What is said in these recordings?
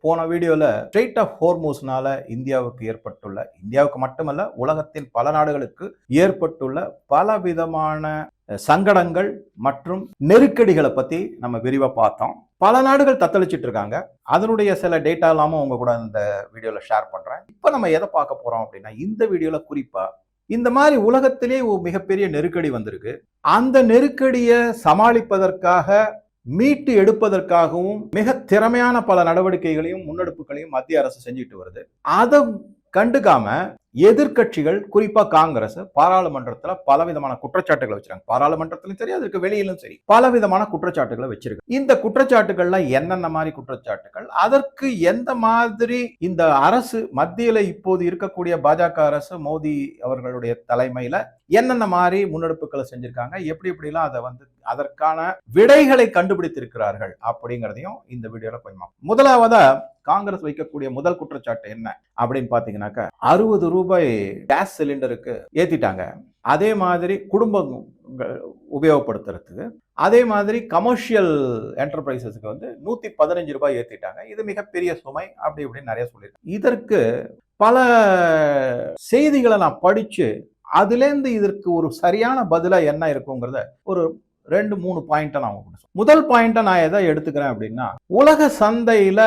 போன வீடியோல straight of ஹோர்மூஸ்னால இந்தியாவுக்கு மட்டுமல்ல உலகத்தின் பல நாடுகளுக்கு ஏற்பட்டுள்ள பல விதமான சங்கடங்கள் மற்றும் நெருக்கடிகளை பத்தி நம்ம விரிவா பார்த்தோம். பல நாடுகள் தத்தளிச்சிட்டு இருக்காங்க. அதனுடைய சில டேட்டா இல்லாம உங்க கூட இந்த வீடியோல ஷேர் பண்றேன். இப்ப நம்ம எதை பார்க்க போறோம் அப்படின்னா, இந்த வீடியோல குறிப்பா இந்த மாதிரி உலகத்திலே ஒரு மிகப்பெரிய நெருக்கடி வந்திருக்கு. அந்த நெருக்கடியை சமாளிப்பதற்காக மீட்டு எடுப்பதற்காகவும் மிக திறமையான பல நடவடிக்கைகளையும் முன்னெடுப்புகளையும் மத்திய அரசு செஞ்சுட்டு வருது. அதை கண்டுக்காம எதிர்கட்சிகள், குறிப்பா காங்கிரஸ், பாராளுமன்றத்துல பலவிதமான குற்றச்சாட்டுகளை வச்சிருக்காங்க. பாராளுமன்றத்திலும் சரி, அதற்கு வெளியிலும் சரி, பலவிதமான குற்றச்சாட்டுகளை வச்சிருக்கு. இந்த குற்றச்சாட்டுகள்ல என்னென்ன மாதிரி குற்றச்சாட்டுகள், அதற்கு எந்த மாதிரி இந்த அரசு, மத்தியில இப்போது இருக்கக்கூடிய பாஜக அரசு, மோடி அவர்களுடைய தலைமையில என்னென்ன மாதிரி முன்னெடுப்புகளை செஞ்சிருக்காங்க, எப்படி எப்படிலாம் அதை அதற்கான விடைகளை கண்டுபிடித்திருக்கிறார்கள் அப்படிங்கிறதையும் இந்த வீடியோல கொஞ்சம். முதலாவதா காங்கிரஸ் வைக்கக்கூடிய முதல் குற்றச்சாட்டு என்ன அப்படின்னு பாத்தீங்கன்னாக்கா, 60 ரூபாய் கேஸ் சிலிண்டருக்கு ஏத்திட்டாங்க. அதே மாதிரி குடும்பங்கள் உபயோகப்படுத்துறதுக்கு, அதே மாதிரி கமர்ஷியல் என்டர்பிரைசஸ்க்கு 115 ரூபாய் ஏத்திட்டாங்க. இது மிகப்பெரிய சுமை அப்படி இப்படின்னு நிறைய சொல்லியிருக்காங்க. இதற்கு பல செய்திகளை நான் படிச்சு அதுலேருந்து இதற்கு ஒரு சரியான பதிலா என்ன இருக்குங்கிறத ஒரு 2-3 பாயிண்ட்டை நான் முதல் பாயிண்ட்டை நான் எதை எடுத்துக்கிறேன் அப்படின்னா, உலக சந்தையில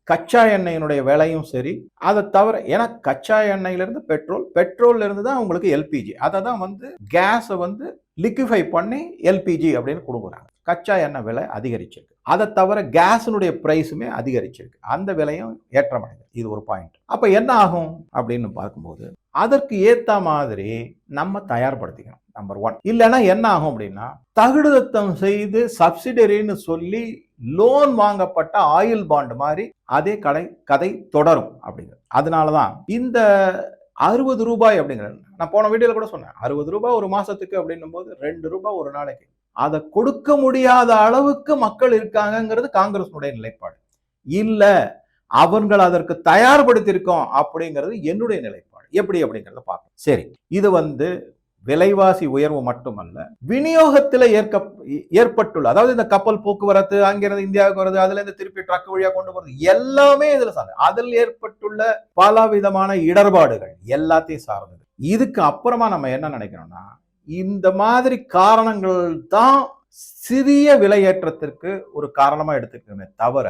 கச்சா எண்ணெயினுடைய விலையும் சரி, அதை தவிர, ஏன்னா கச்சா எண்ணெயிலிருந்து பெட்ரோல்ல இருந்து தான் உங்களுக்கு எல்பிஜி, அதை தான் கேஸை லிக்விஃபை பண்ணி எல்பிஜி அப்படின்னு கொடுக்குறாங்க. கச்சா எண்ணெய் விலை அதிகரிச்சிருக்கு. அதை தவிர கேஸினுடைய பிரைஸுமே அதிகரிச்சிருக்கு. அந்த விலையும் ஏற்றமடைது. இது ஒரு பாயிண்ட். அப்ப என்ன ஆகும் அப்படின்னு பார்க்கும்போது, அதற்கு ஏத்த மாதிரி நம்ம தயார்படுத்திக்கணும். நம்பர் 1. இல்லைன்னா என்ன ஆகும் அப்படின்னா, தகுடுதத்தம் செய்து சப்சிடரின்னு சொல்லி லோன் வாங்கப்பட்ட ஆயில் பாண்ட் மாதிரி அதே கதை தொடரும் அப்படிங்கிறது. அதனாலதான் இந்த 60 ரூபாய் அப்படிங்கிறது, நான் போன வீடியோல கூட சொன்னேன், 60 ரூபாய் ஒரு மாசத்துக்கு அப்படின்னும் போது 2 ரூபாய் ஒரு நாளைக்கு. அதை கொடுக்க முடியாத அளவுக்கு மக்கள் இருக்காங்கிறது காங்கிரஸுடைய நிலைப்பாடு. இல்ல, அவர்கள் அதற்கு தயார்படுத்தியிருக்கோம் அப்படிங்கிறது என்னுடைய நிலைப்பாடு. எப்படி அப்படிங்கிறத பார்ப்போம். சரி, இது விலைவாசி உயர்வு மட்டுமல்ல, விநியோகத்தில் ஏற்பட்டுள்ள, அதாவது இந்த கப்பல் போக்குவரத்து, அங்கிருந்து இந்தியாவுக்கு வருது, அதுல இருந்து திருப்பி ட்ரக் வழியா கொண்டு போறது, எல்லாமே இதுல சார்ந்தது. அதில் ஏற்பட்டுள்ள பல விதமான இடர்பாடுகள் எல்லாத்தையும் சார்ந்தது. இதுக்கு அப்புறமா நம்ம என்ன நினைக்கணும்னா, இந்த மாதிரி காரணங்கள் தான் சிறிய விலையேற்றத்திற்கு ஒரு காரணமா எடுத்துக்கணுமே தவிர,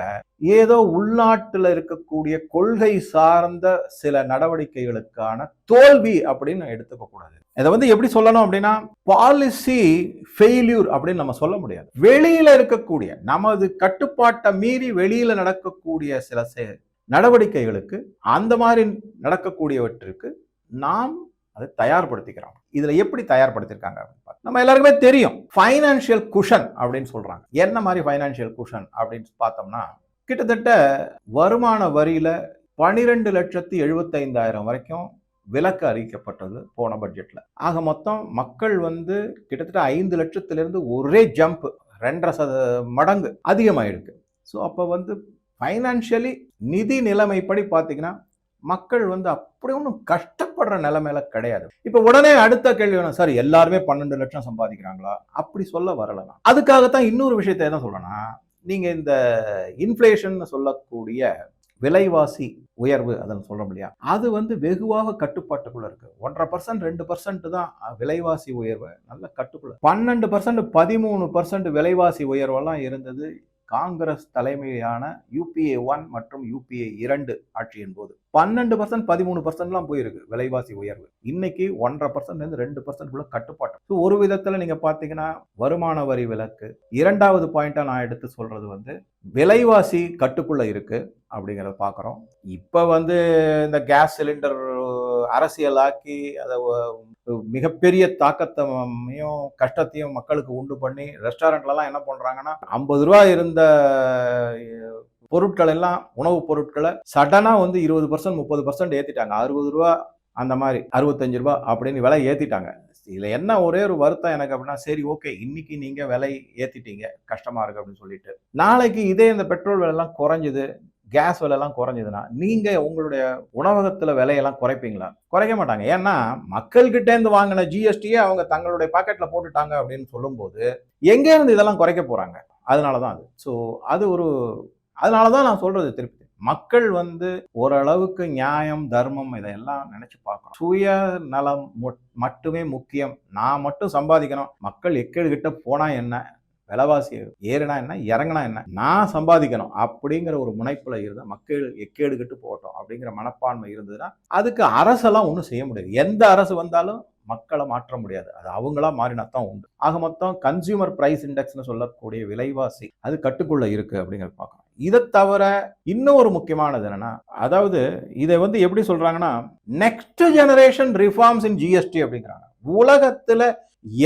ஏதோ உள்நாட்டுல இருக்கக்கூடிய கொள்கை சார்ந்த சில நடவடிக்கைகளுக்கான தோல்வி அப்படின்னு எடுத்துக்க கூடாது. இதை எப்படி சொல்லணும் அப்படின்னா, பாலிசி ஃபெயில்யூர் அப்படின்னு நம்ம சொல்ல முடியாது. வெளியில இருக்கக்கூடிய, நமது கட்டுப்பாட்டை மீறி வெளியில நடக்கக்கூடிய சில நடவடிக்கைகளுக்கு, அந்த மாதிரி நடக்கக்கூடியவற்றிற்கு நாம் அதை தயார்படுத்திக்கிறோம். இதுல எப்படி தயார்படுத்திருக்காங்க நம்ம எல்லாருக்குமே தெரியும். ஃபைனான்சியல் குஷன் அப்படின்னு சொல்றாங்க. என்ன மாதிரி ஃபைனான்சியல் குஷன் அப்படின்னு பார்த்தோம்னா, கிட்டத்தட்ட வருமான வரியில 12,75,000 வரைக்கும் விலக்கு அறிவிக்கப்பட்டது போன பட்ஜெட்ல. ஆக மொத்தம் மக்கள் கிட்டத்தட்ட 5 லட்சத்திலிருந்து ஒரே ஜம்ப் 2.5 மடங்கு அதிகமாயிருக்கு. ஸோ அப்போ ஃபைனான்சியலி, நிதி நிலைமைப்படி பார்த்தீங்கன்னா, மக்கள் அப்படி ஒன்றும் கஷ்டப்படுற நிலைமையில கிடையாது. இப்ப உடனே அடுத்த கேள்வி வேணும், சார் எல்லாருமே 12 லட்சம் சம்பாதிக்கிறாங்களா? அப்படி சொல்ல வரலாம். அதுக்காகத்தான் இன்னொரு விஷயத்தை என்ன சொல்றேன்னா, நீங்க இந்த இன்ஃபிளேஷன் சொல்லக்கூடிய விலைவாசி உயர்வு அதன்னு சொல்றோம் இல்லையா, அது வெகுவாக கட்டுப்பாட்டுக்குள்ள இருக்கு. 1.5%, 2% தான் விலைவாசி உயர்வு நல்ல கட்டுக்குள்ள. 12%, 13% விலைவாசி உயர்வெல்லாம் இருந்தது காங்கிரஸ் தலைமையிலான UPA 1 மற்றும் UPA 2 ஆட்சியின் போது. 12%, 13% போயிருக்கு விலைவாசி உயர்வு. இன்னைக்கு 1.5% 2% கட்டுப்பாட்டு. ஒரு விதத்துல நீங்க பாத்தீங்கன்னா, வருமான வரி விலக்கு. இரண்டாவது பாயிண்டா நான் எடுத்து சொல்றது விலைவாசி கட்டுக்குள்ள இருக்கு அப்படிங்கறத பாக்குறோம். இப்ப இந்த கேஸ் சிலிண்டர் அரசியலாக்கி அதை மிகப்பெரிய தாக்கத்தையும் கஷ்டத்தையும் மக்களுக்கு உண்டு பண்ணி, ரெஸ்டாரண்ட்ல எல்லாம் என்ன பண்றாங்கன்னா, 50 ரூபாய் இருந்த பொருட்கள் எல்லாம், உணவுப் பொருட்களை சடனா 20%, 30% ஏத்திட்டாங்க. 60 ரூபாய், அந்த மாதிரி 65 ரூபாய் அப்படின்னு விலை ஏத்திட்டாங்க. இதுல என்ன ஒரே ஒரு வருத்தம் எனக்கு அப்படின்னா, சரி ஓகே, இன்னைக்கு நீங்க விலை ஏத்திட்டீங்க, கஷ்டமா இருக்கு அப்படின்னு சொல்லிட்டு, நாளைக்கு இதே இந்த பெட்ரோல் விலை எல்லாம் குறைஞ்சது, கேஸ் விலை எல்லாம் குறைஞ்சதுன்னா, நீங்க உங்களுடைய உணவகத்துல விலையெல்லாம் குறைப்பீங்களா? குறைக்க மாட்டாங்க. ஏன்னா மக்கள்கிட்ட இருந்து வாங்கின ஜிஎஸ்டியே அவங்க தங்களுடைய பாக்கெட்ல போட்டுட்டாங்க அப்படின்னு சொல்லும் போது, எங்க இருந்து இதெல்லாம் குறைக்க போறாங்க? அதனாலதான் அது. ஸோ அதனாலதான் நான் சொல்றது திருப்பி, மக்கள் வந்து ஓரளவுக்கு நியாயம், தர்மம் இதையெல்லாம் நினைச்சு பார்க்கணும். சுய நலம் மட்டுமே முக்கியம். நான் மட்டும் சம்பாதிக்கணும், மக்கள் எக்கேடு கிட்ட போனா என்ன, விலைவாசி ஏறுனா என்ன, இறங்கினா என்ன, நான் சம்பாதிக்கணும் அப்படிங்கிற ஒரு முனைப்புல இருந்தா மக்கள் எக்கேடு கெட்டு போகட்டும் அப்படிங்கிற மனப்பான்மை இருந்ததுன்னா அதுக்கு அரசெல்லாம் ஒன்றும் செய்ய முடியாது. எந்த அரசு வந்தாலும் மக்களை மாற்ற முடியாது. அது அவங்களா மாறினாத்தான் உண்டு. ஆக மொத்தம் கன்சியூமர் பிரைஸ் இண்டெக்ஸ்னு சொல்லக்கூடிய விலைவாசி அது கட்டுக்குள்ள இருக்கு அப்படிங்கிறது பார்க்கணும். இதை தவிர இன்னும் ஒரு முக்கியமானது என்னன்னா, அதாவது இதை வந்து எப்படி சொல்றாங்கன்னா, நெக்ஸ்ட் ஜெனரேஷன் ரிஃபார்ம்ஸ் இன் ஜிஎஸ்டி அப்படிங்கிறாங்க. உலகத்துல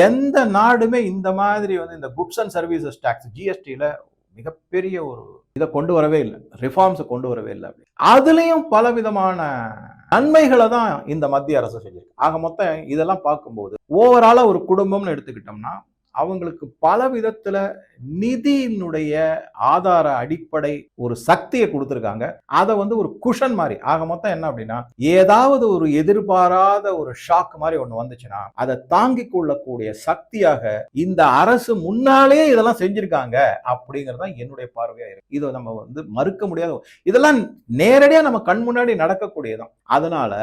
எந்த நாடுமே இந்த மாதிரி வந்து இந்த குட்ஸ் அண்ட் சர்வீசஸ் டாக்ஸ் ஜிஎஸ்டியில மிகப்பெரிய ஒரு இதை கொண்டு வரவே இல்லை, ரிஃபார்ம்ஸ் கொண்டு வரவே இல்லை. அதுலயும் பல விதமான நன்மைகளை தான் இந்த மத்திய அரசு செஞ்சிருக்கு. ஆக மொத்தம் இதெல்லாம் பார்க்கும்போது ஓவராலா ஒரு குடும்பம்னு எடுத்துக்கிட்டோம்னா அவங்களுக்கு பல விதத்துல நிதியினுடைய ஆதார அடிப்படை ஒரு சக்தியை கொடுத்துருக்காங்க. அதை வந்து ஒரு குஷன் மாதிரி. ஆக மொத்தம் என்ன அப்படின்னா, ஏதாவது ஒரு எதிர்பாராத ஒரு ஷாக் மாதிரி ஒண்ணு வந்துச்சுன்னா அதை தாங்கிக் கொள்ளக்கூடிய சக்தியாக இந்த அரசு முன்னாலே இதெல்லாம் செஞ்சிருக்காங்க அப்படிங்கிறது தான் என்னுடைய பார்வையா இருக்கு. இதை நம்ம வந்து மறுக்க முடியாது. இதெல்லாம் நேரடியா நம்ம கண் முன்னாடி நடக்கக்கூடியதான். அதனால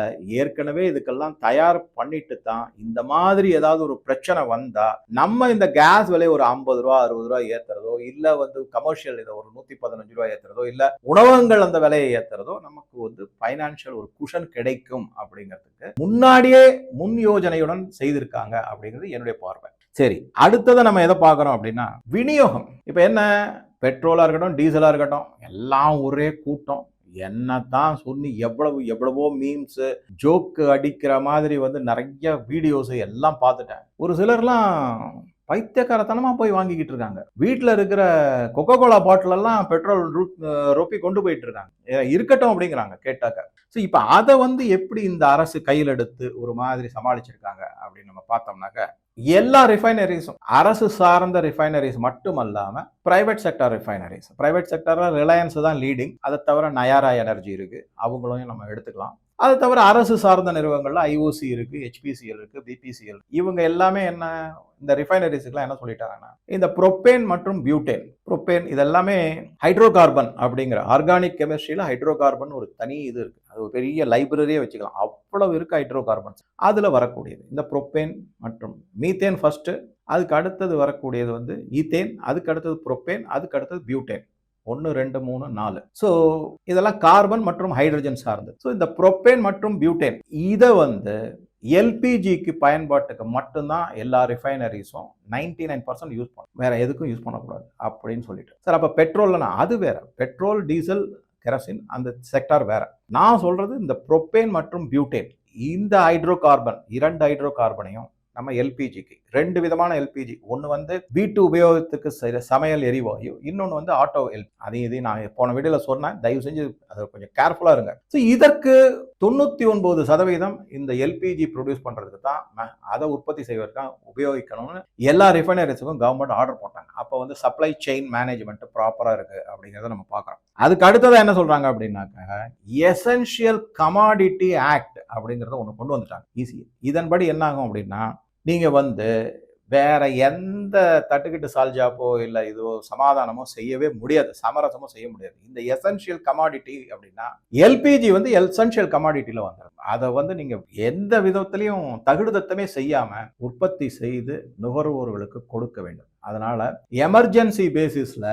ஏற்கனவே இதுக்கெல்லாம் தயார் பண்ணிட்டு தான் இந்த மாதிரி ஏதாவது ஒரு பிரச்சனை வந்தா நம்ம இந்த கேஸ் விலை ஒரு 50 ரூபா 60 ரூபாய் ஏத்துறதோ, இல்ல வந்து கமர்ஷியல் இதை ஒரு 115 ரூபாய் ஏத்துறதோ, இல்ல உணவகங்கள் அந்த விலையை ஏத்துறதோ நமக்கு வந்து பைனான்சியல் ஒரு குஷன் கிடைக்கும் அப்படிங்கிறதுக்கு முன்னாடியே முன் யோஜனையுடன் செய்திருக்காங்க அப்படிங்கிறது என்னுடைய பார்வை. சரி, அடுத்ததை நம்ம எதை பார்க்கறோம் அப்படின்னா விநியோகம். இப்ப என்ன, பெட்ரோலா இருக்கட்டும், டீசலா இருக்கட்டும், எல்லாம் ஒரே கூட்டம். என்னதான் சொல்லி எவ்வளவோ மீம்ஸ் ஜோக்கு அடிக்கிற மாதிரி வந்து நிறைய வீடியோஸ் எல்லாம் பார்த்துட்டேன். ஒரு சிலர்லாம் பைத்தியக்காரத்தனமா போய் வாங்கிக்கிட்டு இருக்காங்க. வீட்டில் இருக்கிற கொக்கோ கோலா பாட்டில் எல்லாம் பெட்ரோல் ரொப்பி கொண்டு போயிட்டு இருக்காங்க. இருக்கட்டும் அப்படிங்கிறாங்க கேட்டாக்க. ஸோ இப்போ அதை வந்து எப்படி இந்த அரசு கையில் எடுத்து ஒரு மாதிரி சமாளிச்சிருக்காங்க அப்படின்னு நம்ம பார்த்தோம்னாக்க, எல்லா ரிஃபைனரிஸும் அரசு சார்ந்த ரிஃபைனரிஸ் மட்டும் அல்லாம பிரைவேட் செக்டர் ரிஃபைனரிஸ், பிரைவேட் செக்டர்ல ரிலையன்ஸ் தான் லீடிங். அதை தவிர நயாரா எனர்ஜி இருக்கு, அவங்களையும் நம்ம எடுத்துக்கலாம். அதை தவிர அரசு சார்ந்த நிறுவனங்கள்ல ஐஓசி இருக்கு, ஹெச்பிசிஎல் இருக்கு, பிபிசிஎல், இவங்க எல்லாமே என்ன இந்த ரிஃபைனரிஸ்க்குலாம் என்ன சொல்லிட்டாங்கன்னா, இந்த புரோப்பேன் மற்றும் பியூட்டேன், புரோப்பேன் இதெல்லாமே ஹைட்ரோ கார்பன் அப்படிங்கிற ஆர்கானிக் கெமிஸ்ட்ரியில ஹைட்ரோ கார்பன் ஒரு தனி இது இருக்கு. அது ஒரு பெரிய லைப்ரரியே வச்சுக்கலாம், அவ்வளவு இருக்கு ஹைட்ரோ கார்பன்ஸ். அதுல வரக்கூடியது இந்த புரோப்பேன் மற்றும் மீத்தேன் ஃபர்ஸ்ட், அதுக்கு அடுத்தது வரக்கூடியது வந்து ஈத்தேன், அதுக்கு அடுத்தது புரோப்பேன், அதுக்கு அடுத்தது பியூட்டேன். 1 2 3 4. ஸோ இதெல்லாம் கார்பன் மற்றும் ஹைட்ரஜன் சார்ந்தது. ஸோ இந்த புரோப்பேன் மற்றும் பியூட்டேன் இதை வந்து எல்பிஜிக்கு பயன்பாட்டுக்கு மட்டும்தான் எல்லா ரிஃபைனரிஸும் 99% யூஸ் பண்ணும், வேற எதுக்கும் யூஸ் பண்ணக்கூடாது அப்படின்னு சொல்லிட்டு. சார் அப்போ பெட்ரோல்னா அது வேற, பெட்ரோல் டீசல் கெரசின் அந்த செக்டார் வேற. நான் சொல்றது இந்த புரோப்பேன் மற்றும் பியூட்டேன், இந்த ஹைட்ரோ கார்பன், 2 ஹைட்ரோ கார்பனையும் நம்ம எல்பிஜிக்கு 2 விதமான எல்பிஜி, ஒன்று வந்து வீட்டு உபயோகத்துக்கு சமையல் எரிவாயு, இன்னொன்று வந்து ஆட்டோ எல்பி. அதையும் நான் போன வீடியோல சொன்னேன், தயவு செஞ்சு அதை கொஞ்சம் கேர்ஃபுல்லா இருங்க. ஸோ இதற்கு 99% இந்த எல்பிஜி ப்ரொடியூஸ் பண்றதுக்கு தான், அதை உற்பத்தி செய்வதற்கு உபயோகிக்கணும்னு எல்லா ரிஃபைனரிஸுக்கும் கவர்மெண்ட் ஆர்டர் போட்டாங்க. அப்போ வந்து சப்ளை செயின் மேனேஜ்மெண்ட் ப்ராப்பரா இருக்கு அப்படிங்கிறத நம்ம பார்க்கறோம். அதுக்கு அடுத்ததான் என்ன சொல்றாங்க அப்படின்னாக்க, எசென்ஷியல் கமாடிட்டி ஆக்ட் அப்படிங்கிறத ஒன்று கொண்டு வந்துட்டாங்க ஈஸி. இதன்படி என்ன ஆகும் அப்படின்னா, நீங்க வந்து வேற எந்த தட்டுக்கிட்டு சால்ஜாப்போ இல்லை இதுவோ சமாதானமோ செய்யவே முடியாது, சமரசமோ செய்ய முடியாது. இந்த எசென்ஷியல் கமாடிட்டி அப்படின்னா எல்பிஜி வந்து எசென்ஷியல் கமாடிட்டியில வந்துடும். அதை வந்து நீங்க எந்த விதத்திலையும் தகுடுதத்தமே செய்யாம உற்பத்தி செய்து நுகர்வோர்களுக்கு கொடுக்க வேண்டும். அதனால எமர்ஜென்சி பேசிஸ்ல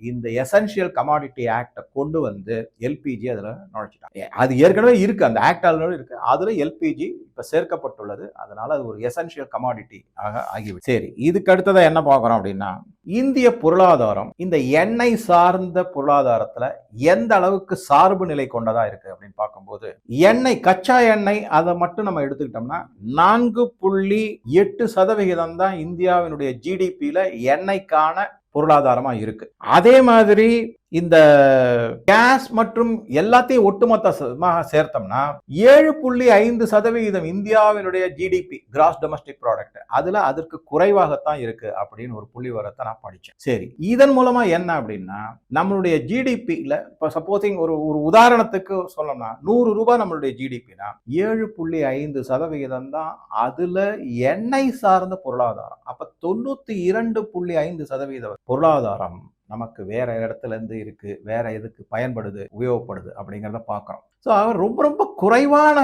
இந்த எசென்ஷியல் கமாடிட்டி ஆக்டை கொண்டு வந்து எல்பிஜி அதுல நுழைச்சிட்டாங்க. அது ஏற்கனவே இருக்கு, அந்த ஆக்ட் ஆல்ரெடி இருக்கு, அதுல எல்பிஜி இப்ப சேர்க்கப்பட்டுள்ளது. அதனால அது ஒரு எசென்ஷியல் கமாடிட்டி ஆகிவிடும். சரி, இதுக்கு அடுத்ததா என்ன பார்க்கறோம் அப்படின்னா, இந்திய பொருளாதாரம் இந்த எண்ணெய் சார்ந்த பொருளாதாரத்துல எந்த அளவுக்கு சார்பு நிலை கொண்டதா இருக்கு அப்படின்னு பார்க்கும்போது, எண்ணெய் கச்சா எண்ணெய் அதை மட்டும் நம்ம எடுத்துக்கிட்டோம்னா 4.8% தான் இந்தியாவினுடைய ஜிடிபியில எண்ணெய்க்கான பொருளாதாரமா இருக்கு. அதே மாதிரி இந்த கேஸ் மற்றும் எல்லாத்தையும் ஒட்டுமொத்தமாக சேர்த்தோம்னா 7.5% இந்தியாவினுடைய ஜிடிபி கிராஸ் டொமஸ்டிக் ப்ராடக்ட், அதுல அதற்கு குறைவாகத்தான் இருக்கு அப்படின்னு ஒரு புள்ளி வரத்தை நான் படிச்சேன். சரி, இதன் மூலமா என்ன அப்படின்னா, நம்மளுடைய ஜிடிபியில இப்ப சப்போசிங் ஒரு உதாரணத்துக்கு சொல்லணும்னா 100 ரூபாய் நம்மளுடைய ஜிடிபினா 7.5% தான் அதுல எண்ணெய் சார்ந்த பொருளாதாரம். அப்ப 92.5% பொருளாதாரம் நமக்கு வேற இடத்துல இருந்து இருக்கு, வேற எதுக்கு பயன்படுது, உபயோகப்படுது அப்படிங்கிறத பார்க்குறோம். ஸோ ரொம்ப ரொம்ப குறைவான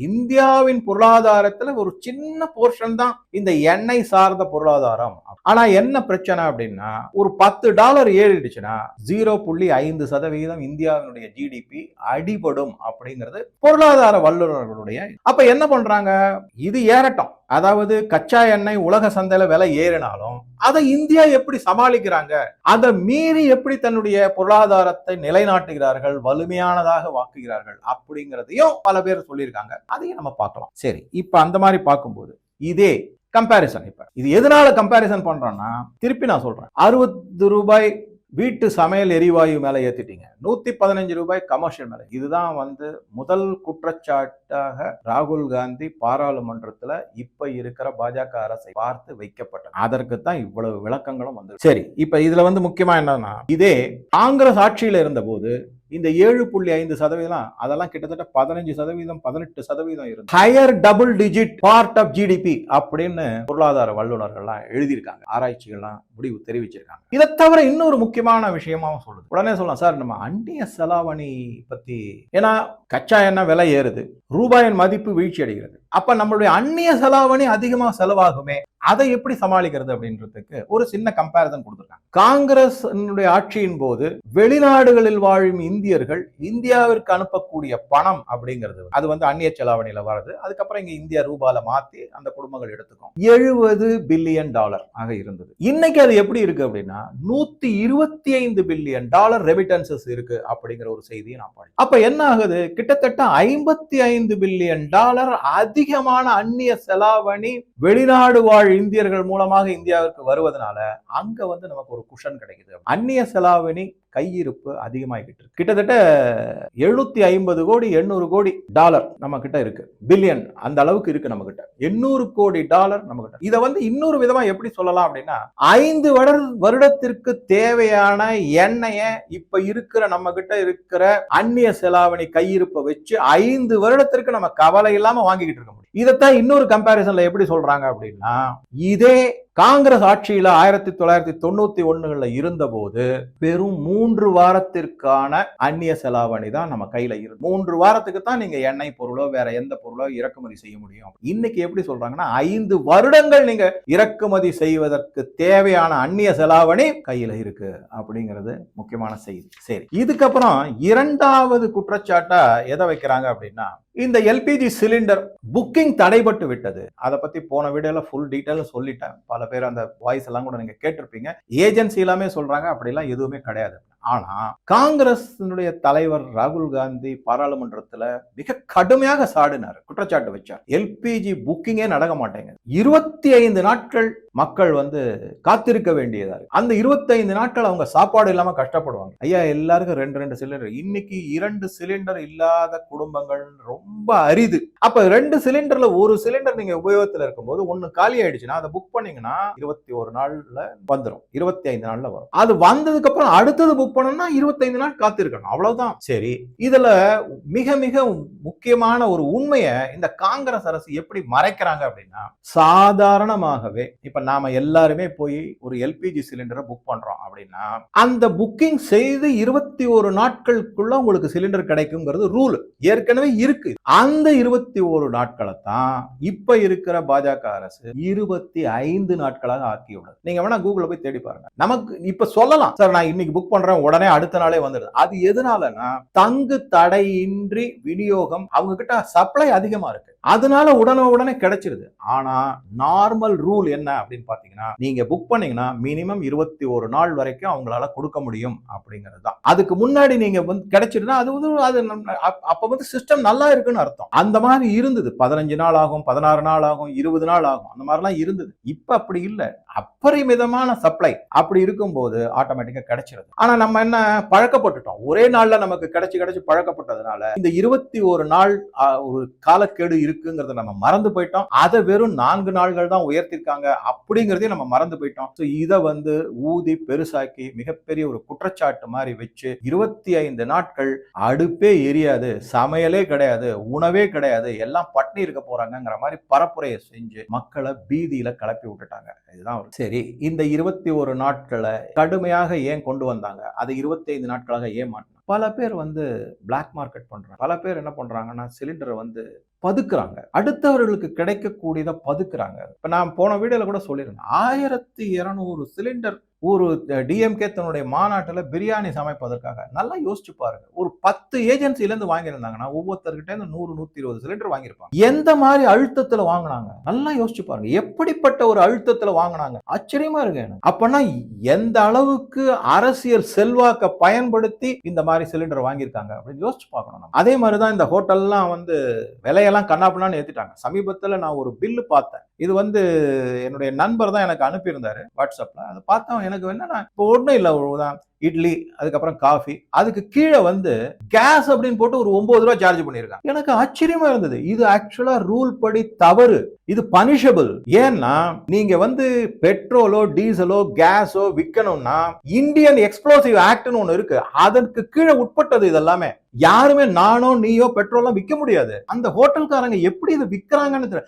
இந்தியாவின் பொருளாதாரத்துல ஒரு சின்ன போர்ஷன் தான் இந்த எண்ணெய் சார்ந்த பொருளாதாரம். ஆனா என்ன பிரச்சனை அப்படின்னா, ஒரு $10 ஏறிடுச்சுன்னா 0.5% இந்தியாவினுடைய ஜிடிபி அடிபடும் அப்படிங்கிறது பொருளாதார வல்லுநர்களுடைய. அப்ப என்ன பண்றாங்க, இது ஏறட்டும், அதாவது கச்சா எண்ணெய் உலக சந்தையில விலை ஏறினாலும் அதை இந்தியா எப்படி சமாளிக்கிறாங்க, அதை மீறி எப்படி தன்னுடைய பொருளாதாரத்தை நிலைநாட்டுகிறார்கள், வலிமையானதாக வாக்குகிறார்கள் அப்படிங்கிறதையும் பல பேர் சொல்லியிருக்காங்க. அதையும் நம்ம பார்க்கலாம். சரி, இப்ப அந்த மாதிரி பார்க்கும்போது இதே கம்பேரிசன், இப்ப இது எதனால கம்பேரிசன் பண்றோம்னா, திருப்பி நான் சொல்றேன், ₹60 வீட்டு சமையல் எரிவாயு மேல ஏத்திட்டீங்க, ₹115 கமர்ஷியல் மேல. இதுதான் முதல் குற்றச்சாட்டாக ராகுல் காந்தி பாராளுமன்றத்துல இப்ப இருக்கிற பாஜக அரசை பார்த்து வைக்கப்பட்டது. அதற்கு தான் இவ்வளவு விளக்கங்களும் வந்து. சரி, இப்ப இதுல முக்கியமா என்னன்னா, இதே காங்கிரஸ் ஆட்சியில இருந்த போது இந்த 7.5% அதெல்லாம் கிட்டத்தட்ட 15%, 18% இருந்து higher double digit part of GDP அப்படின்னு பொருளாதார வல்லுநர்கள்லாம் எழுதியிருக்காங்க, ஆராய்ச்சிகள்லாம் முடிவு தெரிவிச்சிருக்காங்க. இதை தவிர இன்னொரு முக்கியமான விஷயமாவும் சொல்லுது. உடனே சொல்லலாம், சார் நம்ம அந்நிய செலாவணி பத்தி, ஏன்னா கச்சா எண்ணெய் விலை ஏறுது, ரூபாயின் மதிப்பு வீழ்ச்சி அடைகிறது, அப்ப நம்மளுடைய அந்நிய செலாவணி அதிகமா செலவாகுமே, அதை எப்படி சமாளிக்கிறது அப்படின்றதுக்கு ஒரு சின்ன கம்பேரிசன் கொடுத்திருக்காங்க. காங்கிரஸ் ஆட்சியின் போது வெளிநாடுகளில் வாழும் இந்தியர்கள் இந்தியாவிற்கு அனுப்பக்கூடிய பணம் அப்படிங்கிறது அது அந்நிய செலாவணியில வருது. அதுக்கப்புறம் இங்க இந்தியா ரூபால மாத்தி அந்த குடும்பங்கள் எடுத்துக்கும். $70 பில்லியன் ஆக இருந்தது. இன்னைக்கு அது எப்படி இருக்கு அப்படின்னா $125 பில்லியன் ரெமிட்டன்சஸ் இருக்கு அப்படிங்கிற ஒரு செய்தியை நான் படிச்சேன். அப்ப என்ன ஆகுது, கிட்டத்தட்ட $55 பில்லியன் அதிகமான அந்நிய செலாவணி வெளிநாடு வாழ் இந்தியர்கள் மூலமாக இந்தியாவிற்கு வருவதனால அங்க நமக்கு ஒரு குஷன் கிடைக்குது. அந்நிய செலாவணி கையிருப்பு அதிகமாகிட்டு இருக்கு. கிட்டத்தட்ட 750 கோடி 800 கோடி டாலர் நம்ம கிட்ட இருக்கு, பில்லியன் அந்த அளவுக்கு இருக்கு நம்ம கிட்ட, 800 கோடி டாலர் நம்ம கிட்ட. இத இன்னொரு விதமா எப்படி சொல்லலாம் அப்படின்னா, 5 வருடத்திற்கு தேவையான எண்ணெயை இப்ப இருக்கிற நம்ம கிட்ட இருக்கிற அந்நிய செலாவணி கையிருப்பை வச்சு 5 வருடத்திற்கு நம்ம கவலை இல்லாம வாங்கிக்கிட்டு இருக்க முடியும். இதைத்தான் இன்னொரு கம்பேரிசன்ல எப்படி சொல்றாங்க அப்படின்னா, இதே காங்கிரஸ் ஆட்சியில 1991 இருந்த போது வெறும் 3 வாரத்திற்கான அந்நிய செலாவணி தான் நம்ம கையில இருக்கு. 3 வாரத்துக்கு தான் நீங்க எண்ணெய் பொருளோ வேற எந்த பொருளோ இறக்குமதி செய்ய முடியும். இன்னைக்கு எப்படி சொல்றாங்கன்னா, 5 வருடங்கள் நீங்க இறக்குமதி செய்வதற்கு தேவையான அந்நிய செலாவணி கையில இருக்கு அப்படிங்கிறது முக்கியமான செய்தி. சரி, இதுக்கப்புறம் இரண்டாவது குற்றச்சாட்டா எதை வைக்கிறாங்க அப்படின்னா, இந்த எல்பிஜி சிலிண்டர் புக்கிங் தடைபட்டு விட்டது. அதை பத்தி போன வீடியோல ஃபுல் டீடைல் சொல்லிட்டேன். பல பேர் அந்த வாய்ஸ் எல்லாம் கூட நீங்க கேட்டிருப்பீங்க. ஏஜென்சி எல்லாமே சொல்றாங்க அப்படிலாம் எதுவுமே கிடையாது. ஆனா காங்கிரஸ் தலைவர் ராகுல் காந்தி பாராளுமன்றத்துல மிக கடுமையாக சாடினார், குற்றச்சாட்டு வச்சார். எல்பிஜி புக்கிங்கே நடக்க மாட்டேங்குது, 25 நாட்கள் மக்கள் காத்திருக்க வேண்டியதா இருக்கு. அந்த 25 நாட்கள் அவங்க சாப்பாடு இல்லாம கஷ்டப்படுவாங்க. ஐயா, எல்லாருக்கும் 2 சிலிண்டர். இன்னைக்கு 2 சிலிண்டர் இல்லாத குடும்பங்கள் ரொம்ப அரிது. அப்ப 2 சிலிண்டர்ல ஒரு சிலிண்டர் நீங்க உபயோகத்துல இருக்கும்போது ஒண்ணு காலி ஆயிடுச்சுன்னா அதை புக் பண்ணீங்கன்னா 21 நாள்ல வந்துடும், 25 நாள்ல வரும். அது வந்ததுக்கு அப்புறம் அடுத்தது புக் பண்ணணும்னா 25 நாள் காத்திருக்கணும், அவ்வளவுதான். சரி, இதுல மிக மிக முக்கியமான ஒரு உண்மையை இந்த காங்கிரஸ் அரசு எப்படி மறைக்கிறாங்க அப்படின்னா, சாதாரணமாகவே இப்ப நாம எல்லாருமே போய் ஒரு எல்பிஜி சிலிண்டரை புக் பண்றோம் அப்படின்னா அந்த புக்கிங் செய்து 21 நாட்களுக்குள்ள உங்களுக்கு சிலிண்டர் கிடைக்குங்கிறது ரூல் ஏற்கனவே இருக்கு. அந்த 21 நாட்களை தான் இப்ப இருக்கிற பாஜக அரசு 25 நாட்களாக ஆக்கியுள்ளது. நீங்க வேணா கூகுள்ல போய் தேடி பாருங்க. நமக்கு இப்ப சொல்லலாம், சார் நான் இன்னைக்கு புக் பண்றேன் உடனே அடுத்த நாளே வந்துடுது. அது எதனாலனா தங்கு தடையின்றி விநியோகம், அவங்க கிட்ட சப்ளை அதிகமா இருக்கு, அதனால உடனே கிடைச்சிருது. ஆனா நார்மல் ரூல் என்ன அப்படின்னு பாத்தீங்கன்னா, நீங்க புக் பண்ணீங்கன்னா மினிமம் 21 நாள் வரைக்கும் அவங்களால கொடுக்க முடியும் அப்படிங்கிறது தான். அதுக்கு முன்னாடி நீங்க கிடைச்சிருந்தா அது அப்ப சிஸ்டம் நல்லா இருக்குன்னு அர்த்தம். அந்த மாதிரி இருந்தது. 15 நாள் ஆகும், 16 நாள் ஆகும், 20 நாள் ஆகும், அந்த மாதிரிலாம் இருந்தது. இப்ப அப்படி இல்லை, அப்பரிமிதமான சப்ளை. அப்படி இருக்கும்போது ஆட்டோமேட்டிக்கா கிடைச்சிருது. ஆனா நம்ம என்ன பழக்கப்பட்டுட்டோம், ஒரே நாள்ல நமக்கு கிடைச்சு பழக்கப்பட்டதுனால இந்த 21 நாள் ஒரு காலக்கெடு இருக்குங்கிறத நம்ம மறந்து போயிட்டோம். அதை வெறும் 4 நாள்கள் தான் உயர்த்திருக்காங்க அப்படிங்கிறதையும் நம்ம மறந்து போயிட்டோம். இதை வந்து ஊதி பெருசாக்கி மிகப்பெரிய ஒரு குற்றச்சாட்டு மாதிரி வச்சு 25 நாட்கள் அடுப்பே எரியாது, சமையலே கிடையாது, உணவே கிடையாது, எல்லாம் பட்னி இருக்க போறாங்கிற மாதிரி பரப்புரையை செஞ்சு மக்களை பீதியில கிளப்பி விட்டுட்டாங்க. இதுதான் சரி. இந்த 21 நாட்களை கடுமையாக ஏன் கொண்டு வந்தாங்க, அதை 25 நாட்களாக ஏன் மாற்றினாங்க? பல பேர் வந்து பிளாக் மார்க்கெட் பண்றாங்க. பல பேர் என்ன பண்றாங்கன்னா சிலிண்டரை வந்து பதுக்குறாங்க, அடுத்தவர்களுக்கு கிடைக்கக்கூடியதை பதுக்குறாங்க. இப்ப நான் போன வீடியோல கூட சொல்லியிருந்தேன், 1200 சிலிண்டர் ஒரு டிஎம்கே தன்னுடைய மாநாட்டில் பிரியாணி சமைப்பதற்காக. நல்லா யோசிச்சு பாருங்க, ஒரு 10 ஏஜென்சில இருந்து வாங்கியிருந்தாங்கன்னா ஒவ்வொருத்தர்கிட்ட இருந்து 100-120 சிலிண்டர் வாங்கியிருப்பாங்க. எந்த மாதிரி அழுத்தத்துல வாங்கினாங்க நல்லா யோசிச்சு பாருங்க, எப்படிப்பட்ட ஒரு அழுத்தத்துல வாங்கினாங்க, ஆச்சரியமா இருக்கு எனக்கு. அப்பனா எந்த அளவுக்கு அரசியல் செல்வாக்க பயன்படுத்தி இந்த மாதிரி சிலிண்டர் வாங்கியிருக்காங்க அப்படின்னு யோசிச்சு பார்க்கணும். அதே மாதிரிதான் இந்த ஹோட்டல்லாம் வந்து விலையெல்லாம் கண்ணாப்புனான்னு ஏத்திட்டாங்க. சமீபத்தில் நான் ஒரு பில்லு பார்த்தேன். இது வந்து என்னுடைய நண்பர் தான் எனக்கு அனுப்பியிருந்தாரு வாட்ஸ்அப்ல. அதை பார்த்தா எனக்கு என்னன்னா, இப்போ ஒன்றும் இல்லை, இட்லி, அதுக்கப்புறம் காஃபி, அதுக்கு கீழே வந்து கேஸ் அப்படின்னு போட்டு ஒரு 9 ரூபாய் சார்ஜ் பண்ணியிருக்காங்க. எனக்கு ஆச்சரியமா இருந்தது. இது ஆக்சுவலா ரூல் படி தவறு, இது பனிஷபிள். ஏன்னா நீங்க வந்து பெட்ரோலோ டீசலோ கேஸோ விற்கணும்னா இந்தியன் எக்ஸ்ப்ளோசிவ் ஆக்ட்னு ஒண்ணு இருக்கு, அதற்கு கீழே உட்பட்டது இதெல்லாமே. யாருமே நானோ நீயோ பெட்ரோல்லாம் விற்க முடியாது. அந்த ஹோட்டல்காரங்க எப்படி இதை விற்கிறாங்கன்னு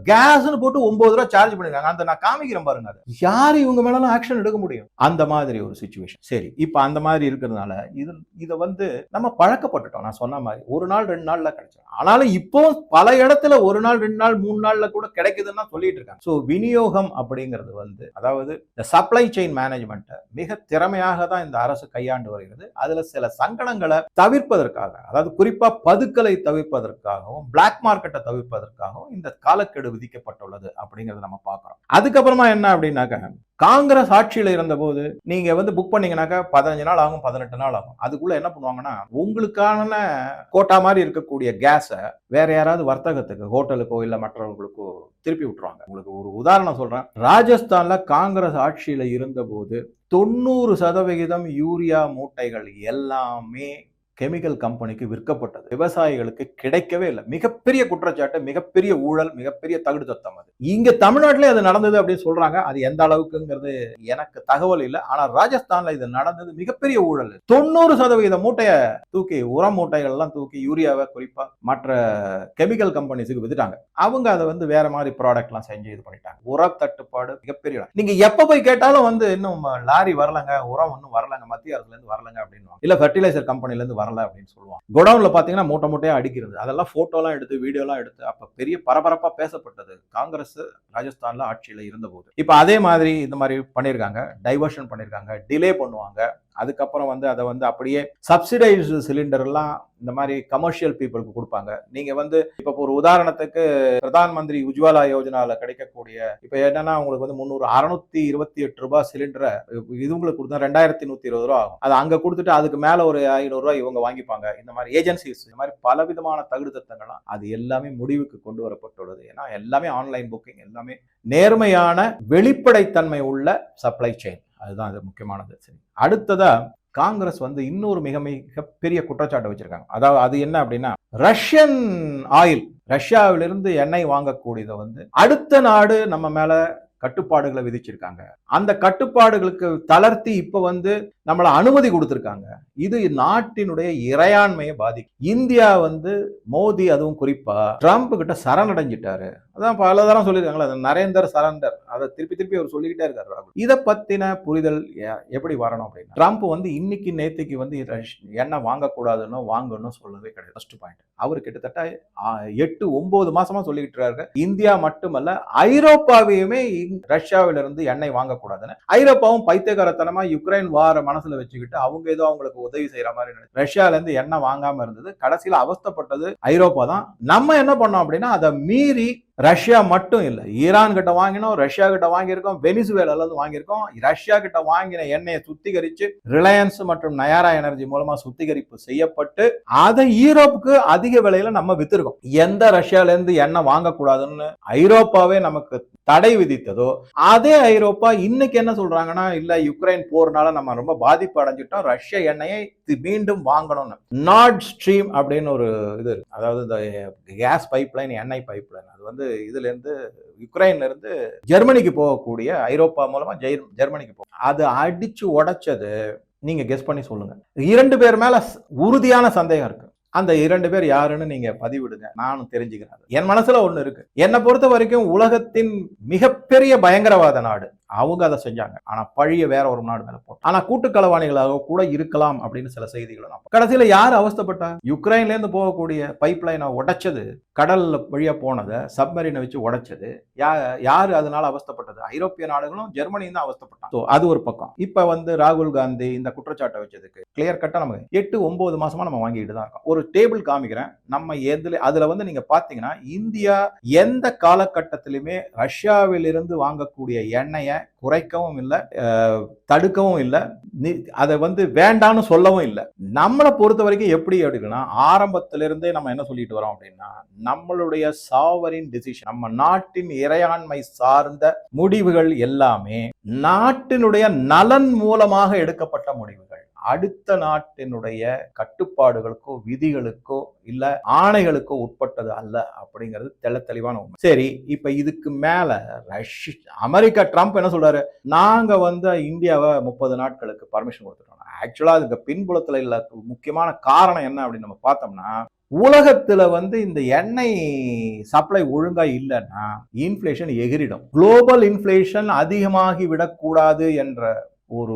கேஸ்னு போட்டு 9 ரூபாய் சார்ஜ் பண்ணிருக்காங்க. அந்த நான் காமிக்கிறேன் பாருங்க, அது யாரு இவங்க மேல ஆக்ஷன் எடுக்க முடியும்? அந்த மாதிரி ஒரு சிச்சுவேஷன். சரி, இப்ப அந்த மாதிரி இருக்கிறதுனால இதை வந்து நம்ம பழக்கப்பட்டுட்டோம். நான் சொன்ன மாதிரி ஒரு நாள் 2 நாள்ல கிடைச்சோம். ஆனாலும் இப்போ பல இடத்துல 1 நாள் 2 நாள் 3 நாள்ல கூட கிடைக்குதுன்னு சொல்லிட்டு இருக்காங்க. சோ விநியோகம் அப்படிங்கிறது வந்து, அதாவது இந்த சப்ளை செயின் மேனேஜ்மெண்ட் மிக திறமையாக தான் இந்த அரசு கையாண்டு வருகிறது. அதுல சில சங்கடங்களை தவிர்ப்பதற்காக, அதாவது குறிப்பா பதுக்கலை தவிர்ப்பதற்காகவும் பிளாக் மார்க்கெட்டை தவிர்ப்பதற்காகவும் இந்த காலக்கெடு விதிக்கப்பட்டுள்ளது அப்படிங்கறத நம்ம பார்க்கிறோம். அதுக்கப்புறமா என்ன அப்படின்னாக்க, காங்கிரஸ் ஆட்சியில இருந்த போது நீங்க வந்து புக் பண்ணீங்கன்னாக்கா 15 நாள் ஆகும், 18 நாள் ஆகும். அதுக்குள்ள என்ன பண்ணுவாங்கன்னா, உங்களுக்கான கோட்டா மாதிரி இருக்கக்கூடிய கேஸை வேற யாராவது வர்த்தகத்துக்கு, ஹோட்டலுக்கோ இல்ல மற்றவர்களுக்கோ திருப்பி விட்டுருவாங்க. உங்களுக்கு ஒரு உதாரணம் சொல்றேன். ராஜஸ்தான்ல காங்கிரஸ் ஆட்சியில இருந்த போது 90% யூரியா மூட்டைகள் எல்லாமே கெமிக்கல் கம்பெனிக்கு விற்கப்பட்டது. விவசாயிகளுக்கு கிடைக்கவே இல்லை. மிகப்பெரிய குற்றச்சாட்டு, மிகப்பெரிய ஊழல், மிகப்பெரிய தகுடு தத்தம். அது இங்க தமிழ்நாட்டிலே அது நடந்தது அப்படின்னு சொல்றாங்க. அது எந்த அளவுக்குங்கிறது எனக்கு தகவல் இல்லை. ஆனா ராஜஸ்தான்ல இது நடந்தது மிகப்பெரிய ஊழல். 90% மூட்டைய தூக்கி, உர மூட்டைகள் எல்லாம் தூக்கி யூரியாவை குறிப்பா மற்ற கெமிக்கல் கம்பெனிஸுக்கு வித்துட்டாங்க. அவங்க அதை வந்து வேற மாதிரி ப்ராடக்ட் எல்லாம் செஞ்சு இது பண்ணிட்டாங்க. உர தட்டுப்பாடு மிகப்பெரிய. நீங்க எப்ப போய் கேட்டாலும் வந்து இன்னும் லாரி வரலங்க, உரம் ஒன்னும் வரலங்க, மத்திய அரசுல இருந்து வரலங்க அப்படின்னு, இல்ல ஃபெர்டிலைசர் கம்பெனில இருந்து அப்படின்னு சொல்லுவாங்க. கோடவுன்ல பாத்தீங்கன்னா மூட்டை மூட்டையா அடிக்கிறது. அதெல்லாம் போட்டோலாம் எடுத்து, வீடியோலாம் எடுத்து அப்ப பெரிய பரபரப்பா பேசப்பட்டது காங்கிரஸ் ராஜஸ்தான்ல ஆட்சியில இருந்த போது. இப்ப அதே மாதிரி இந்த மாதிரி பண்ணிருக்காங்க, டைவர்ஷன் பண்ணிருக்காங்க, டிலே பண்ணுவாங்க. அதுக்கப்புறம் வந்து அதை வந்து அப்படியே சப்சிடைஸ்டு சிலிண்டர் எல்லாம் இந்த மாதிரி கமர்ஷியல் பீப்புளுக்கு கொடுப்பாங்க. நீங்க வந்து இப்ப ஒரு உதாரணத்துக்கு பிரதான் மந்திரி உஜ்வாலா யோஜனால கிடைக்கக்கூடிய, இப்ப என்னன்னா உங்களுக்கு வந்து 628 ரூபாய் சிலிண்டரை இது உங்களுக்கு கொடுத்தா 2120 ரூபாய் ஆகும். அது அங்க கொடுத்துட்டு அதுக்கு மேல ஒரு 500 ரூபாய் இவங்க வாங்கிப்பாங்க. இந்த மாதிரி ஏஜென்சிஸ், இந்த மாதிரி பலவிதமான தகுடு தத்தங்கள்லாம் அது எல்லாமே முடிவுக்கு கொண்டு வரப்பட்டுள்ளது. ஏன்னா எல்லாமே ஆன்லைன் புக்கிங், எல்லாமே நேர்மையான வெளிப்படைத்தன்மை உள்ள சப்ளை செயின். அதுதான் அது முக்கியமானது. சரி, அடுத்ததா காங்கிரஸ் வந்து இன்னொரு மிக பெரிய குற்றச்சாட்டு வச்சிருக்காங்க. அதாவது அது என்ன அப்படின்னா, ரஷ்யன் ஆயில், ரஷ்யாவிலிருந்து எண்ணெய் வாங்கக்கூடியதை வந்து அடுத்த நாடு நம்ம மேல கட்டுப்பாடுகளை விதிச்சிருக்காங்க. அந்த கட்டுப்பாடுகளுக்கு தளர்த்தி இப்ப வந்து நம்மள அனுமதி கொடுத்திருக்காங்க. இது நாட்டினுடைய இறையாண்மையை பாதிக்கும். இந்தியா வந்து மோடி, அதுவும் குறிப்பா ட்ரம்ப் கிட்ட சரணடைஞ்சிட்டாரு. அதான் பல தரம் சொல்லியிருக்காங்களா, நரேந்தர் சரண்டர், அதை திருப்பி அவர் சொல்லிக்கிட்டே இருக்காரு. இதை பத்தின புரிதல் எப்படி வரணும் அப்படின்னா, ட்ரம்ப் வந்து இன்னைக்கு நேற்றுக்கு வந்து எண்ணெய் வாங்கக்கூடாதுன்னு வாங்கணும்னு சொல்லவே கிடையாது. ஃபர்ஸ்ட் பாயிண்ட், அவர் கிட்டத்தட்ட 8-9 மாசமா சொல்லிக்கிட்டு இருக்காரு. இந்தியா மட்டுமல்ல, ஐரோப்பாவையுமே ரஷ்யாவிலிருந்து எண்ணெய் வாங்கக்கூடாதுன்னு. ஐரோப்பாவும் பைத்தியகாரத்தனமா யுக்ரைன் வார மனசுல வச்சுக்கிட்டு அவங்க ஏதோ அவங்களுக்கு உதவி செய்யற மாதிரி ரஷ்யால இருந்து எண்ணெய் வாங்காம இருந்தது. கடைசியில அவஸ்தப்பட்டது ஐரோப்பா தான். நம்ம என்ன பண்ணோம் அப்படின்னா, அதை மீறி ரஷ்யா மட்டும் இல்லை, ஈரான் கிட்ட வாங்கினோம், ரஷ்யா கிட்ட வாங்கியிருக்கோம், வெனிசுவேலால இருந்து வாங்கியிருக்கோம். ரஷ்யா கிட்ட வாங்கின எண்ணெயை சுத்திகரிச்சு ரிலையன்ஸ் மற்றும் நயாரா எனர்ஜி மூலமா சுத்திகரிப்பு செய்யப்பட்டு அதை யூரோப்புக்கு அதிக விலையில நம்ம வித்திருக்கோம். எந்த ரஷ்யால இருந்து எண்ணெய் வாங்கக்கூடாதுன்னு ஐரோப்பாவே நமக்கு தடை விதித்ததோ அதே ஐரோப்பா இன்னைக்கு என்ன சொல்றாங்கன்னா, இல்ல யுக்ரைன் போர்னால நம்ம ரொம்ப பாதிப்பு அடைஞ்சிட்டோம், ரஷ்ய எண்ணெயை மீண்டும் வாங்கணும்னு. நார்ட் ஸ்ட்ரீம் அப்படின்னு ஒரு இது இருக்கு, அதாவது இந்த கேஸ் பைப்லைன், எண்ணெய் பைப்லைன், அது வந்து இதுல இருந்து யுக்ரைன்ல இருந்து ஜெர்மனிக்கு போகக்கூடிய, ஐரோப்பா மூலமா ஜெர்மனிக்கு போகும். அது அடிச்சு உடைச்சது நீங்க கெஸ் பண்ணி சொல்லுங்க. 2 பேர் மேல உறுதியான சந்தேகம் இருக்கு. அந்த 2 பேர் யாருன்னு நீங்க பதிவிடுங்க, நானும் தெரிஞ்சுக்கிறேன். என் மனசுல ஒண்ணு இருக்கு. என்னை பொறுத்த வரைக்கும் உலகத்தின் மிகப்பெரிய பயங்கரவாத நாடு அவங்க அதை செஞ்சாங்க. ஆனா பழிய வேற ஒரு நாடு மேல போட்டு, ஆனா கூட்டுக்களவாணிகளாக கூட இருக்கலாம் அப்படின்னு சில செய்திகளை கடைசியில யார் அவஸ்தப்பட்டா? யுக்ரைன்ல இருந்து போகக்கூடிய பைப் லைனை உடைச்சது, கடல்ல வழியா போனதை சப்மரீனை வச்சு உடைச்சது யாரு அதனால அவஸ்தப்பட்டது? ஐரோப்பிய நாடுகளும் ஜெர்மனியும் தான் அவஸ்தப்பட்டாங்க. அது ஒரு பக்கம். இப்ப வந்து ராகுல் காந்தி இந்த குற்றச்சாட்டை வச்சதுக்கு கிளியர் கட்டா நமக்கு 8-9 மாசமா நம்ம வாங்கிட்டு தான் இருக்கோம். ஒரு டேபிள் காமிக்கிறேன், நம்ம அதுல வந்து நீங்க பாத்தீங்கன்னா இந்தியா எந்த காலகட்டத்திலுமே ரஷ்யாவில் இருந்து வாங்கக்கூடிய எண்ணெயை குறைக்கவும் இல்லை, தடுக்கவும் இல்லை, அதை வந்து வேண்டான்னு சொல்லவும் இல்லை. நம்மளை பொறுத்த வரைக்கும் எப்படி அப்படின்னா, ஆரம்பத்திலிருந்தே நம்ம என்ன சொல்லிட்டு வரோம் அப்படின்னா, நம்மளுடைய சாவரின் டிசிஷன், நம்ம நாட்டின் இறையாண்மை சார்ந்த முடிவுகள் எல்லாமே நாட்டினுடைய நலன் மூலமாக எடுக்கப்பட்ட முடிவுகள். அடுத்த நாட்டினுடைய கட்டுப்பாடுகளுக்கோ விதிகளுக்கோ இல்ல ஆணைகளுக்கோ உட்பட்டது அல்ல அப்படிங்கிறது தெளிவான உண்மை. சரி, இப்ப இதுக்கு மேல அமெரிக்கா ட்ரம்ப் என்ன சொல்றாரு? நாங்க வந்து இந்தியாவை 30 நாட்களுக்கு பர்மிஷன் கொடுத்துட்டோம். ஆக்சுவலா அதுக்கு பின்புலத்துல இல்ல முக்கியமான காரணம் என்ன அப்படின்னு நம்ம பார்த்தோம்னா, உலகத்துல வந்து இந்த எண்ணெய் சப்ளை ஒழுங்கா இல்லைன்னா இன்ஃபிளேஷன் எகிரிடும். குளோபல் இன்ஃபிளேஷன் அதிகமாகி விடக்கூடாது என்ற ஒரு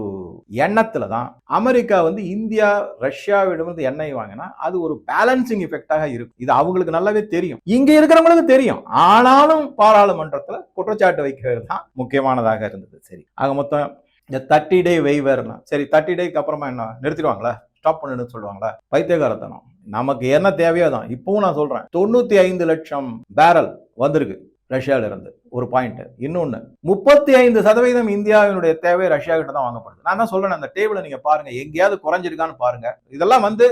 எண்ணத்துல தான் அமெரிக்கா வந்து இந்தியா ரஷ்யாவிடமிருந்து எண்ணெய் வாங்கினா அது ஒரு பேலன்சிங் எஃபெக்டாக இருக்கும். இது அவங்களுக்கு நல்லாவே தெரியும், இங்க இருக்கிறவங்களுக்கு தெரியும். ஆனாலும் பாராளுமன்றத்துல குற்றச்சாட்டு வைக்கிறது தான் முக்கியமானதாக இருந்தது. சரி, ஆக மொத்தம் இந்த 30 டே வெய்வர்னா, சரி 30 டேக்கு அப்புறமா என்ன நிறுத்திடுவாங்களா, ஸ்டாப் பண்ணிடுன்னு சொல்லுவாங்களா? பைத்தியகாரத்தனம். நமக்கு என்ன தேவையோ தான். இப்பவும் நான் சொல்றேன், 95 லட்சம் பேரல் வந்திருக்கு ரஷ்யால இருந்து, ஒரு பாயிண்ட். இன்னொன்னு 35% இந்தியாவினுடைய தேவை ரஷ்யா கிட்ட தான் வாங்கப்படுது. நான் தான் சொல்றேன், அந்த டேபிளை நீங்க பாருங்க, எங்கேயாவது குறைஞ்சிருக்கான்னு பாருங்க. இதெல்லாம் வந்து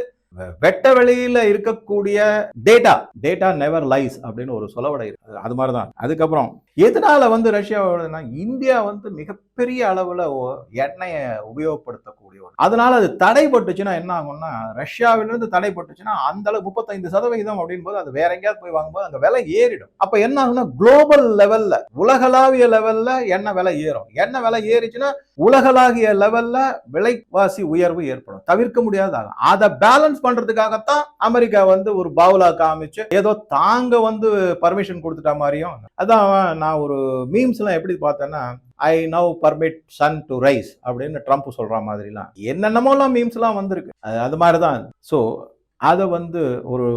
வெட்ட வெளியில இருக்கக்கூடிய டேட்டா நெவர் லைஸ் அப்படின்னு ஒரு சொலவடை இருக்கு. அது மாதிரிதான். அதுக்கப்புறம் எதனால வந்து ரஷ்யாவோட இந்தியா வந்து மிகப்பெரிய அளவுல எண்ணெயை உபயோகப்படுத்தக்கூடிய, அதனால அது தடைப்பட்டுச்சுன்னா என்ன ஆகும்னா, ரஷ்யாவிலிருந்து தடைப்பட்டுச்சுன்னா அந்த அளவு 35% அப்படின் போது அது வேற எங்கேயாவது போய் வாங்கும்போது அந்த விலை ஏறிடும். அப்ப என்ன ஆகும்னா, குளோபல் லெவல்ல உலகளாவிய லெவல்ல எண்ணெய் விலை ஏறும். எண்ணெய் விலை ஏறிச்சுன்னா உலகளாவிய லெவல்ல விலைவாசி உயர்வு ஏற்படும், தவிர்க்க முடியாததாகும். அதை பேலன்ஸ் பண்றதுக்காகத்தான் அமெரிக்கா வந்து ஒரு பவுலா காமிச்சு ஏதோ தாங்க வந்து பர்மிஷன் கொடுத்துட்ட மாதிரியும். அதான் நான் ஒரு மீம்ஸ் எல்லாம் எப்படி பார்த்தேன்னா, I now permit sun to rise அப்படின்னு ட்ரம்ப் சொல்ற மாதிரிலாம் என்னென்னமோலாம் மீம்ஸ் எல்லாம் வந்திருக்கு. அது மாதிரிதான். ஸோ அதை வந்து ஒரு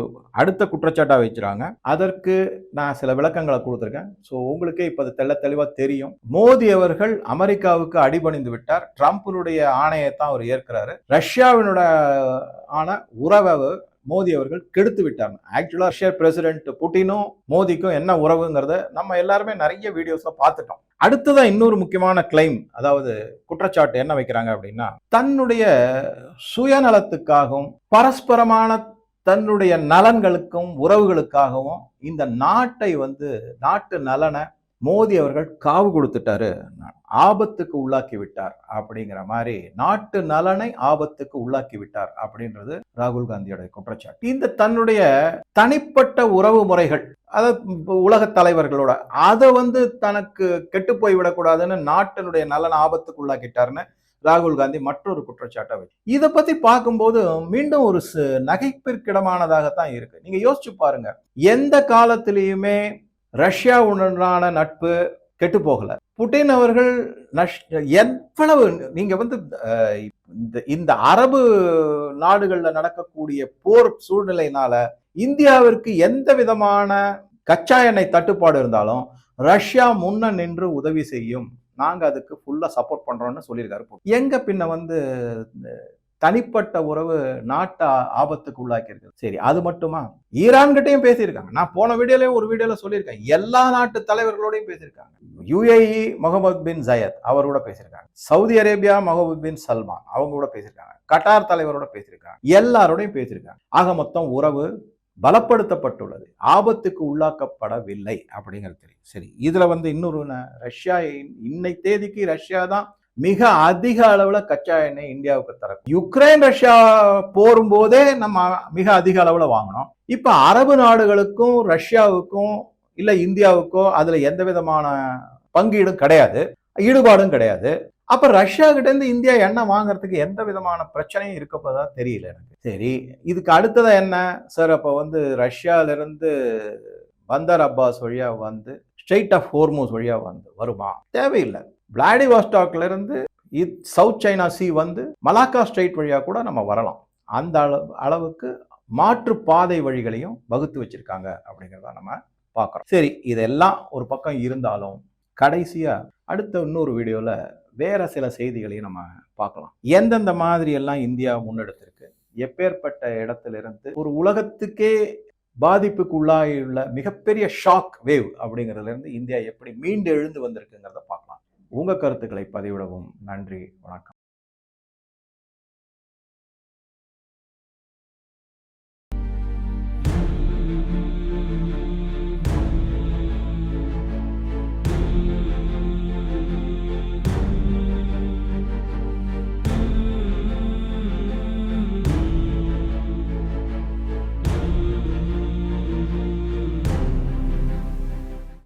அடுத்த குற்றச்சாட்டா வச்சுறாங்க. அதற்கு நான் சில விளக்கங்களை கொடுத்துருக்கேன். ஸோ உங்களுக்கே இப்போ அது தெளிவா தெரியும். மோடி அவர்கள் அமெரிக்காவுக்கு அடிபணிந்து விட்டார். ட்ரம்பினுடைய ஆணையத்தான் அவர் ஏற்கிறாரு. ரஷ்யாவினுடைய ஆன உறவை மோடி அவர்கள் கெடுத்து விட்டாங்க. ஆக்சுவலா ரஷ்யா பிரசிடென்ட் புட்டினும் மோடிக்கும் என்ன உறவுங்கிறத நம்ம எல்லாருமே நிறைய வீடியோஸ்ல பார்த்துட்டோம். அடுத்ததான் இன்னொரு முக்கியமான கிளைம், அதாவது குற்றச்சாட்டு என்ன வைக்கிறாங்க அப்படின்னா, தன்னுடைய சுயநலத்துக்காகவும் பரஸ்பரமான தன்னுடைய நலன்களுக்கும் உறவுகளுக்காகவும் இந்த நாட்டை வந்து நாட்டு நலனை மோடி அவர்கள் காவு கொடுத்துட்டாரு, ஆபத்துக்கு உள்ளாக்கி விட்டார் அப்படிங்கிற மாதிரி, நாட்டு நலனை ஆபத்துக்கு உள்ளாக்கி விட்டார் அப்படின்றது ராகுல் காந்தியோட குற்றச்சாட்டு. இந்த தன்னுடைய தனிப்பட்ட உறவு முறைகள், அதாவது உலக தலைவர்களோட, அதை வந்து தனக்கு கெட்டு போய் விடக்கூடாதுன்னு நாட்டினுடைய நலன் ஆபத்துக்கு உள்ளாக்கிட்டாருன்னு ராகுல் காந்தி மற்றொரு குற்றச்சாட்டை வச்சு. இதை பத்தி பார்க்கும்போது மீண்டும் ஒரு நகைப்பிற்கிடமானதாகத்தான் இருக்கு. நீங்க யோசிச்சு பாருங்க, எந்த காலத்திலையுமே ரஷ்யாவுடனான நட்பு கெட்டு போகல. புட்டின் அவர்கள் எவ்வளவு, நீங்க வந்து இந்த அரபு நாடுகள்ல நடக்கக்கூடிய போர் சூழ்நிலையினால இந்தியாவிற்கு எந்த விதமான கச்சா எண்ணெய் தட்டுப்பாடு இருந்தாலும் ரஷ்யா முன்ன நின்று உதவி செய்யும், நாங்க அதுக்கு ஃபுல்லா சப்போர்ட் பண்றோம்னு சொல்லியிருக்காரு. எங்க பின்ன வந்து தனிப்பட்ட உறவு நாட்டை ஆபத்துக்கு உள்ளாக்கி இருக்கு. சரி, அது மட்டுமா? ஈரான் கிட்டையும் பேசியிருக்காங்க. நான் போன ஒரு வீடியோல சொல்லியிருக்கேன். எல்லா நாட்டு தலைவர்களோடையும் பேசியிருக்காங்க. UAE முகமது பின் ஜயத் அவரோட பேசியிருக்காங்க. சவுதி அரேபியா முகமது பின் சல்மான் அவங்க கூட பேசியிருக்காங்க. கட்டார் தலைவரோட பேசியிருக்காங்க. எல்லாரோடையும் பேசியிருக்காங்க. ஆக மொத்தம் உறவு பலப்படுத்தப்பட்டுள்ளது, ஆபத்துக்கு உள்ளாக்கப்படவில்லை அப்படிங்கிறது தெரியும். சரி, இதுல இன்னொரு ரஷ்யா இன்னை தேதிக்கு ரஷ்யா தான் மிக அதிக அளவுல கச்சா எண்ணெய் இந்தியாவுக்கு தர. யுக்ரைன் ரஷ்யா போரும் போதே நம்ம மிக அதிக அளவுல வாங்கணும். இப்ப அரபு நாடுகளுக்கும் ரஷ்யாவுக்கும் இல்ல இந்தியாவுக்கோ அதுல எந்த விதமான பங்கீடும் கிடையாது, ஈடுபாடும் கிடையாது. அப்ப ரஷ்யா கிட்ட இருந்து இந்தியா எண்ணெய் வாங்குறதுக்கு எந்த விதமான பிரச்சனையும் இருக்கப்போதா தெரியல எனக்கு. சரி, இதுக்கு அடுத்ததா என்ன சார்? அப்ப ரஷ்யால இருந்து பந்தர் அப்பாஸ் வழியா ஸ்ட்ரெயிட் ஆஃப் ஹோர்மூஸ் வழியா வருமா? தேவையில்லை. விளாடிவாஸ்டாக்ல இருந்து south China C Malacca straight வழியா கூட நம்ம வரலாம். அந்த அளவுக்கு மாற்று பாதை வழிகளையும் வகுத்து வச்சிருக்காங்க அப்படிங்கிறத நம்ம பார்க்குறோம். சரி, இதெல்லாம் ஒரு பக்கம் இருந்தாலும் கடைசியா அடுத்த இன்னொரு வீடியோல வேற சில செய்திகளையும் நம்ம பார்க்கலாம். எந்தெந்த மாதிரி எல்லாம் இந்தியா முன்னெடுத்திருக்கு, எப்பேற்பட்ட இடத்துல இருந்து ஒரு உலகத்துக்கே பாதிப்புக்கு உள்ளாயுள்ள மிகப்பெரிய ஷாக் வேவ் அப்படிங்கிறதுல இருந்து இந்தியா எப்படி மீண்டு எழுந்து வந்திருக்குங்கிறத பார்க்கலாம். உங்க கருத்துக்களை பதிவிடவும் நன்றி, வணக்கம்.